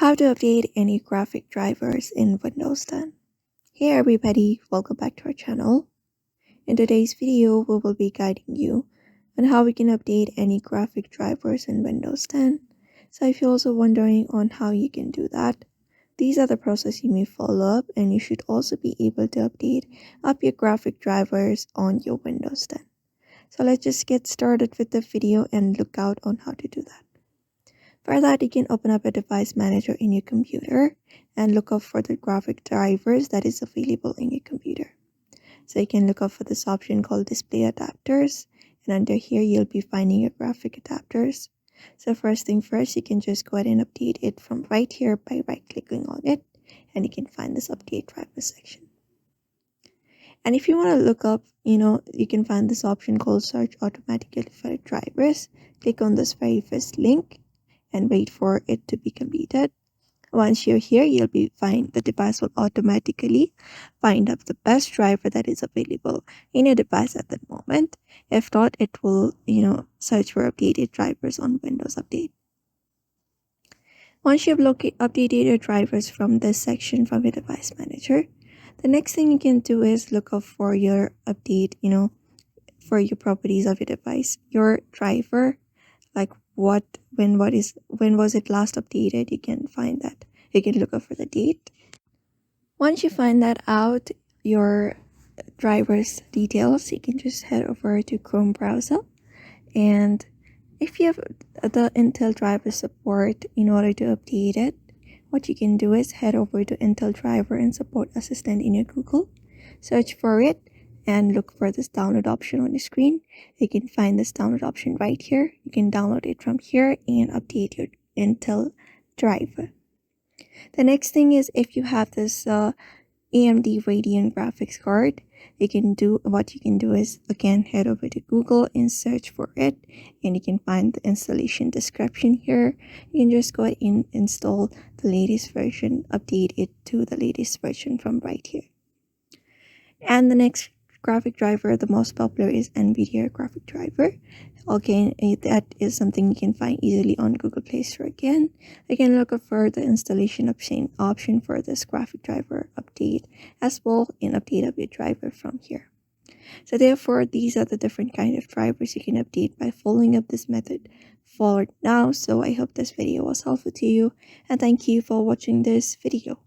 How to update any graphic drivers in Windows 10. Hey everybody, welcome back to our channel. In today's video, we will be guiding you on how we can update any graphic drivers in Windows 10. So if you're also wondering on how you can do that, these are the process you may follow up, and you should also be able to update up your graphic drivers on your Windows 10. So let's just get started with the video and look out on how to do that. For that, you can open up a device manager in your computer and look up for the graphic drivers that is available in your computer. So you can look up for this option called display adapters, and under here you'll be finding your graphic adapters. So first thing first, you can just go ahead and update it from right here by right clicking on it, and you can find this update driver section. And if you want to look up, you can find this option called search automatically for drivers. Click on this very first link and wait for it to be completed. Once you're here, the device will automatically find up the best driver that is available in your device at that moment. If not, it will, search for updated drivers on Windows Update. Once you've updated your drivers from this section from your device manager, the next thing you can do is look up for your update, for your properties of your device, your driver, like when was it last updated. You can find that. You can look up for the date. Once you find that out, your driver's details, you can just head over to Chrome browser, and if you have the Intel driver support, in order to update it, what you can do is head over to Intel driver and support assistant in your Google, search for it, and look for this download option on the screen. You can find this download option right here. You can download it from here and update your Intel driver. The next thing is, if you have this AMD Radeon graphics card, you can do is again head over to Google and search for it, and you can find the installation description here. You can just go ahead and install the latest version, update it to the latest version from right here. And the next graphic driver, the most popular, is NVIDIA graphic driver. Okay, that is something you can find easily on Google Play Store again. You can look up for the installation option for this graphic driver update as well, and update up your driver from here. So therefore, these are the different kind of drivers you can update by following up this method forward now. So I hope this video was helpful to you, and thank you for watching this video.